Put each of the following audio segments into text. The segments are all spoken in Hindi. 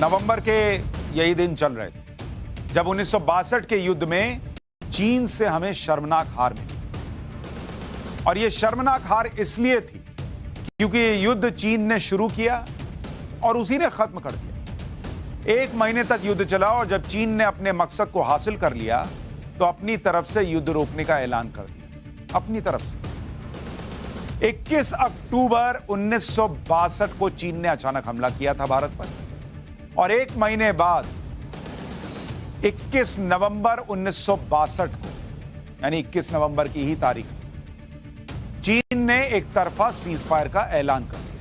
नवंबर के यही दिन चल रहे थे जब 1962 के युद्ध में चीन से हमें शर्मनाक हार मिली। और यह शर्मनाक हार इसलिए थी क्योंकि यह युद्ध चीन ने शुरू किया और उसी ने खत्म कर दिया। 1 महीने तक युद्ध चला और जब चीन ने अपने मकसद को हासिल कर लिया तो अपनी तरफ से युद्ध रोकने का ऐलान कर दिया। अपनी तरफ से 21 अक्टूबर 1962 को चीन ने अचानक हमला किया था भारत पर और 1 महीने बाद 21 नवंबर 1962 को, यानी 21 नवंबर की ही तारीख, चीन ने एक तरफा सीज फायर का ऐलान कर दिया।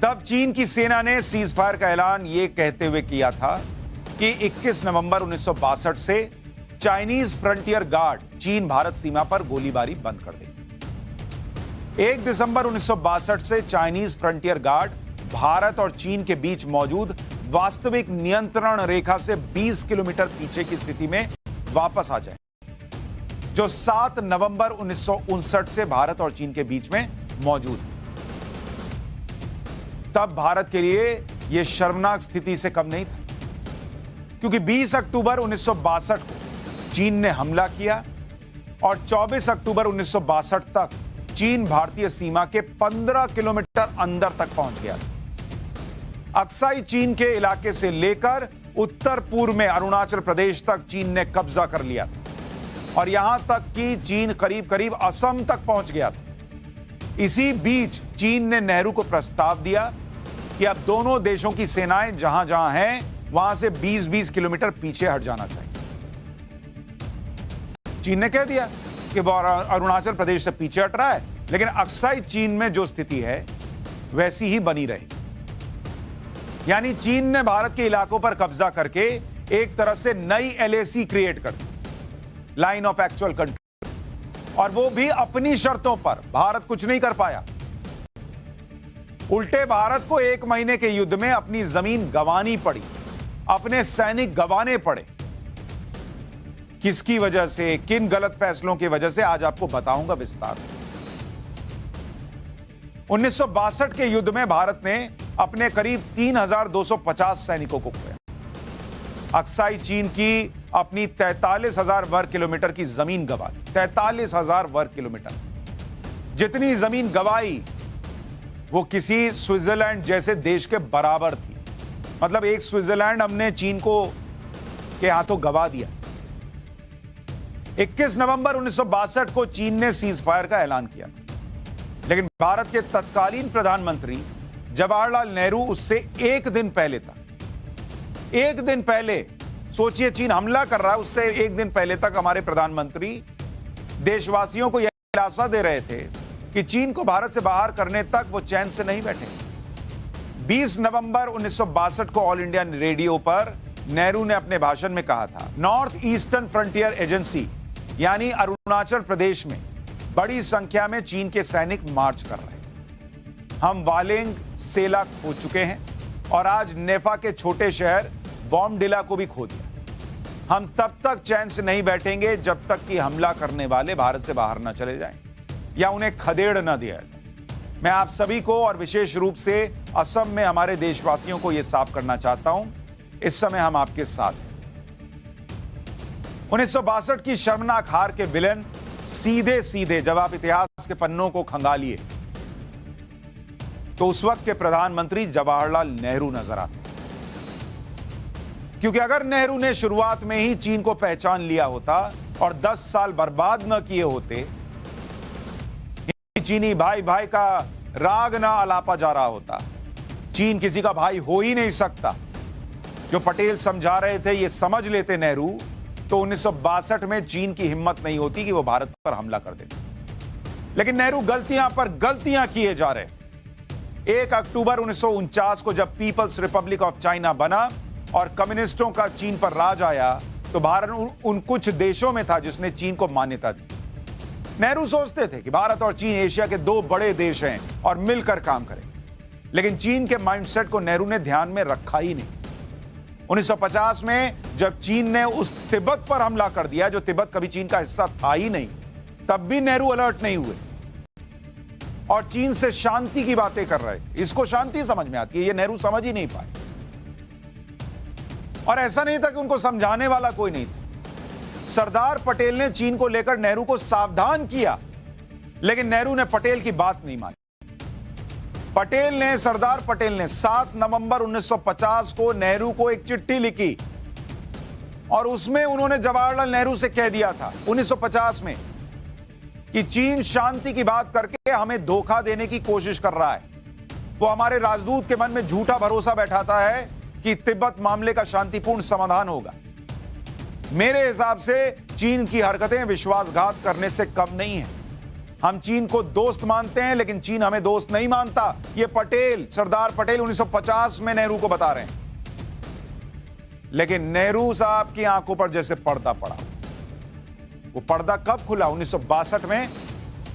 तब चीन की सेना ने सीज फायर का ऐलान यह कहते हुए किया था कि 21 नवंबर 1962 से चाइनीज फ्रंटियर गार्ड चीन भारत सीमा पर गोलीबारी बंद कर देगी। 1 दिसंबर 1962 से चाइनीज फ्रंटियर गार्ड भारत और चीन के बीच मौजूद वास्तविक नियंत्रण रेखा से 20 किलोमीटर पीछे की स्थिति में वापस आ जाए, जो 7 नवंबर 1959 से भारत और चीन के बीच में मौजूद है। तब भारत के लिए यह शर्मनाक स्थिति से कम नहीं था, क्योंकि 20 अक्टूबर 1962 को चीन ने हमला किया और 24 अक्टूबर 1962 तक चीन भारतीय सीमा के 15 किलोमीटर अंदर तक पहुंच गया। अक्साई चीन के इलाके से लेकर उत्तर पूर्व में अरुणाचल प्रदेश तक चीन ने कब्जा कर लिया था और यहां तक कि चीन करीब करीब असम तक पहुंच गया था। इसी बीच चीन ने नेहरू को प्रस्ताव दिया कि अब दोनों देशों की सेनाएं जहां जहां हैं वहां से 20-20 किलोमीटर पीछे हट जाना चाहिए। चीन ने कह दिया कि वो अरुणाचल प्रदेश से पीछे हट रहा है, लेकिन अक्साई चीन में जो स्थिति है वैसी ही बनी रहेगी। यानी चीन ने भारत के इलाकों पर कब्जा करके एक तरह से नई एलएसी क्रिएट कर दी, लाइन ऑफ एक्चुअल कंट्रोल, और वो भी अपनी शर्तों पर। भारत कुछ नहीं कर पाया। उल्टे भारत को 1 महीने के युद्ध में अपनी जमीन गंवानी पड़ी, अपने सैनिक गंवाने पड़े। किसकी वजह से, किन गलत फैसलों की वजह से, आज आपको बताऊंगा विस्तार से। 1962 के युद्ध में भारत ने अपने करीब 3250 सैनिकों को खोया। अक्साई चीन की अपनी 43,000 वर्ग किलोमीटर की जमीन गंवा दी। 43,000 वर्ग किलोमीटर जितनी जमीन गंवाई वो किसी स्विट्जरलैंड जैसे देश के बराबर थी। मतलब एक स्विट्जरलैंड हमने चीन को के हाथों गंवा दिया। 21 नवंबर 1962 को चीन ने सीज फायर का ऐलान किया, लेकिन भारत के तत्कालीन प्रधानमंत्री जवाहरलाल नेहरू उससे 1 दिन पहले था। 1 दिन पहले, सोचिए, चीन हमला कर रहा है, उससे 1 दिन पहले तक हमारे प्रधानमंत्री देशवासियों को यह दिलासा दे रहे थे कि चीन को भारत से बाहर करने तक वो चैन से नहीं बैठेंगे। 20 नवंबर 1962 को ऑल इंडिया रेडियो पर नेहरू ने अपने भाषण में कहा था, नॉर्थ ईस्टर्न फ्रंटियर एजेंसी यानी अरुणाचल प्रदेश में बड़ी संख्या में चीन के सैनिक मार्च कर रहे हैं। हम वालेंग सेला खो चुके हैं और आज नेफा के छोटे शहर बॉम्डिला को भी खो दिया। हम तब तक चैन से नहीं बैठेंगे जब तक कि हमला करने वाले भारत से बाहर न चले जाएं या उन्हें खदेड़ न दिया जाए। मैं आप सभी को और विशेष रूप से असम में हमारे देशवासियों को यह साफ करना चाहता हूं, इस समय हम आपके साथ हैं। 1962 की शर्मनाक हार के विलेन सीधे सीधे जब आप इतिहास के पन्नों को खंगालिए तो उस वक्त के प्रधानमंत्री जवाहरलाल नेहरू नजर आते हैं। क्योंकि अगर नेहरू ने शुरुआत में ही चीन को पहचान लिया होता और 10 साल बर्बाद न किए होते, चीनी भाई भाई का राग ना अलापा जा रहा होता। चीन किसी का भाई हो ही नहीं सकता। जो पटेल समझा रहे थे ये समझ लेते नेहरू, तो 1962 में चीन की हिम्मत नहीं होती कि वो भारत पर हमला कर देते। लेकिन नेहरू गलतियां पर गलतियां किए जा रहे। 1 अक्टूबर 1949 को जब पीपल्स रिपब्लिक ऑफ चाइना बना और कम्युनिस्टों का चीन पर राज आया, तो भारत उन कुछ देशों में था जिसने चीन को मान्यता दी। नेहरू सोचते थे कि भारत और चीन एशिया के 2 बड़े देश हैं और मिलकर काम करें, लेकिन चीन के माइंडसेट को नेहरू ने ध्यान में रखा ही नहीं। 1950 में जब चीन ने उस तिब्बत पर हमला कर दिया, जो तिब्बत कभी चीन का हिस्सा था ही नहीं, तब भी नेहरू अलर्ट नहीं हुए। और चीन से शांति की बातें कर रहे थे। इसको शांति समझ में आती है, ये नेहरू समझ ही नहीं पाए। और ऐसा नहीं था कि उनको समझाने वाला कोई नहीं था। सरदार पटेल ने चीन को लेकर नेहरू को सावधान किया, लेकिन नेहरू ने पटेल की बात नहीं मानी। सरदार पटेल ने 7 नवंबर 1950 को नेहरू को एक चिट्ठी लिखी और उसमें उन्होंने जवाहरलाल नेहरू से कह दिया था 1950 में कि चीन शांति की बात करके हमें धोखा देने की कोशिश कर रहा है। वो हमारे राजदूत के मन में झूठा भरोसा बैठाता है कि तिब्बत मामले का शांतिपूर्ण समाधान होगा। मेरे हिसाब से चीन की हरकतें विश्वासघात करने से कम नहीं है। हम चीन को दोस्त मानते हैं, लेकिन चीन हमें दोस्त नहीं मानता। ये सरदार पटेल 1950 में नेहरू को बता रहे हैं। लेकिन नेहरू साहब की आंखों पर जैसे पर्दा पड़ा। वो पर्दा कब खुला? 1962 में,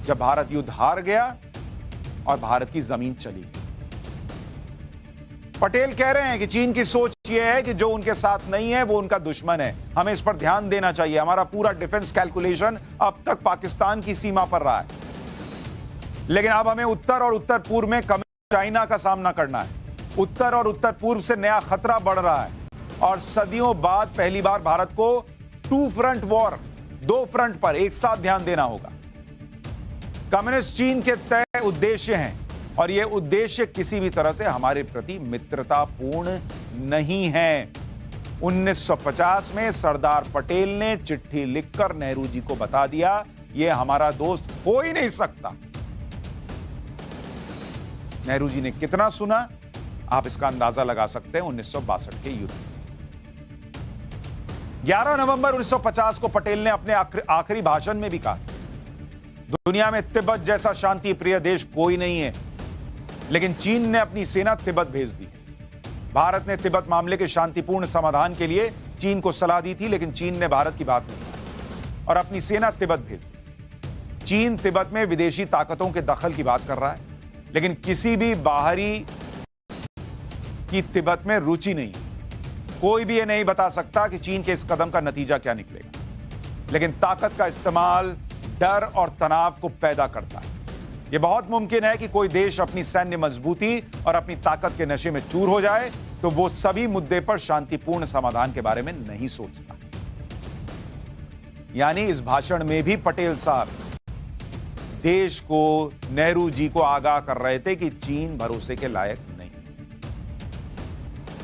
जब भारत युद्ध हार गया और भारत की जमीन चली गई। पटेल कह रहे हैं कि चीन की सोच यह है कि जो उनके साथ नहीं है वो उनका दुश्मन है। हमें इस पर ध्यान देना चाहिए। हमारा पूरा डिफेंस कैलकुलेशन अब तक पाकिस्तान की सीमा पर रहा है, लेकिन अब हमें उत्तर और उत्तर पूर्व में कम्युनिस्ट चाइना का सामना करना है। उत्तर और उत्तर पूर्व से नया खतरा बढ़ रहा है और सदियों बाद पहली बार भारत को 2 फ्रंट वॉर, 2 फ्रंट पर एक साथ ध्यान देना होगा। कम्युनिस्ट चीन के तय उद्देश्य हैं और यह उद्देश्य किसी भी तरह से हमारे प्रति मित्रतापूर्ण नहीं है। 1950 में सरदार पटेल ने चिट्ठी लिखकर नेहरू जी को बता दिया, यह हमारा दोस्त हो ही नहीं सकता। नेहरू जी ने कितना सुना, आप इसका अंदाजा लगा सकते हैं 1962 के युद्ध। 11 नवंबर 1950 को पटेल ने अपने आखिरी भाषण में भी कहा, दुनिया में तिब्बत जैसा शांति प्रिय देश कोई नहीं है, लेकिन चीन ने अपनी सेना तिब्बत भेज दी। भारत ने तिब्बत मामले के शांतिपूर्ण समाधान के लिए चीन को सलाह दी थी, लेकिन चीन ने भारत की बात नहीं मानी और अपनी सेना तिब्बत भेज दी। चीन तिब्बत में विदेशी ताकतों के दखल की बात कर रहा है, लेकिन किसी भी बाहरी की तिब्बत में रुचि नहीं। कोई भी यह नहीं बता सकता कि चीन के इस कदम का नतीजा क्या निकलेगा, लेकिन ताकत का इस्तेमाल डर और तनाव को पैदा करता है। यह बहुत मुमकिन है कि कोई देश अपनी सैन्य मजबूती और अपनी ताकत के नशे में चूर हो जाए तो वो सभी मुद्दे पर शांतिपूर्ण समाधान के बारे में नहीं सोचता। यानी इस भाषण में भी पटेल साहब देश को, नेहरू जी को आगाह कर रहे थे कि चीन भरोसे के लायक नहीं।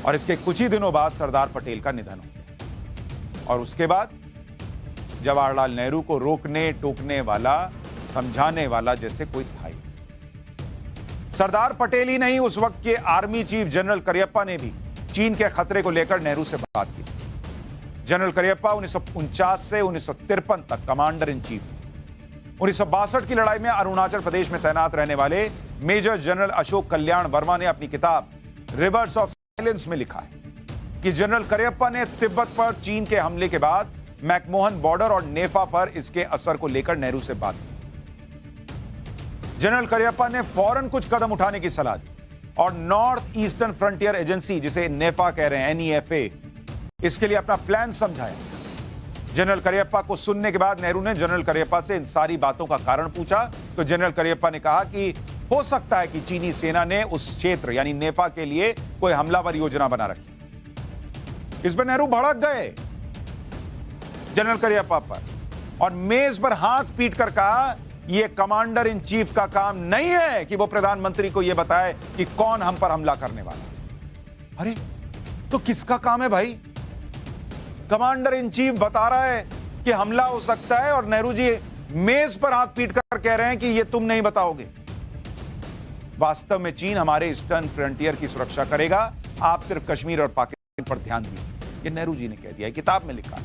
और इसके कुछ ही दिनों बाद सरदार पटेल का निधन हो गया और उसके बाद जवाहरलाल नेहरू को रोकने टोकने वाला, समझाने वाला जैसे कोई था ही। सरदार पटेल ही नहीं, उस वक्त के आर्मी चीफ जनरल करियप्पा ने भी चीन के खतरे को लेकर नेहरू से बात की। जनरल करियप्पा 1949 से 1953 तक कमांडर इन चीफ। 1962 की लड़ाई में अरुणाचल प्रदेश में तैनात रहने वाले मेजर जनरल अशोक कल्याण वर्मा ने अपनी किताब रिवर्स ऑफ साइलेंस में लिखा है कि जनरल करियप्पा ने तिब्बत पर चीन के हमले के बाद मैकमोहन बॉर्डर और नेफा पर इसके असर को लेकर नेहरू से बात की। जनरल करियप्पा ने फौरन कुछ कदम उठाने की सलाह दी और नॉर्थ ईस्टर्न फ्रंटियर एजेंसी, जिसे नेफा कह रहे हैं, NEFA, इसके लिए अपना प्लान समझाया। जनरल करियप्पा को सुनने के बाद नेहरू ने जनरल करियप्पा से इन सारी बातों का कारण पूछा तो जनरल करियप्पा ने कहा कि हो सकता है कि चीनी सेना ने उस क्षेत्र यानी नेफा के लिए कोई हमलावर योजना बना रखी। इस पर नेहरू भड़क गए जनरल करियप्पा पर और मेज पर हाथ पीट कर कहा, यह कमांडर इन चीफ का काम नहीं है कि वो प्रधानमंत्री को यह बताए कि कौन हम पर हमला करने वाला। अरे तो किसका काम है भाई? कमांडर इन चीफ बता रहा है कि हमला हो सकता है और नेहरू जी मेज पर हाथ पीट कर कह रहे हैं कि यह तुम नहीं बताओगे। वास्तव में चीन हमारे ईस्टर्न फ्रंटियर की सुरक्षा करेगा, आप सिर्फ कश्मीर और पाकिस्तान पर ध्यान दीजिए। यह नेहरू जी ने कह दिया है, किताब में लिखा है।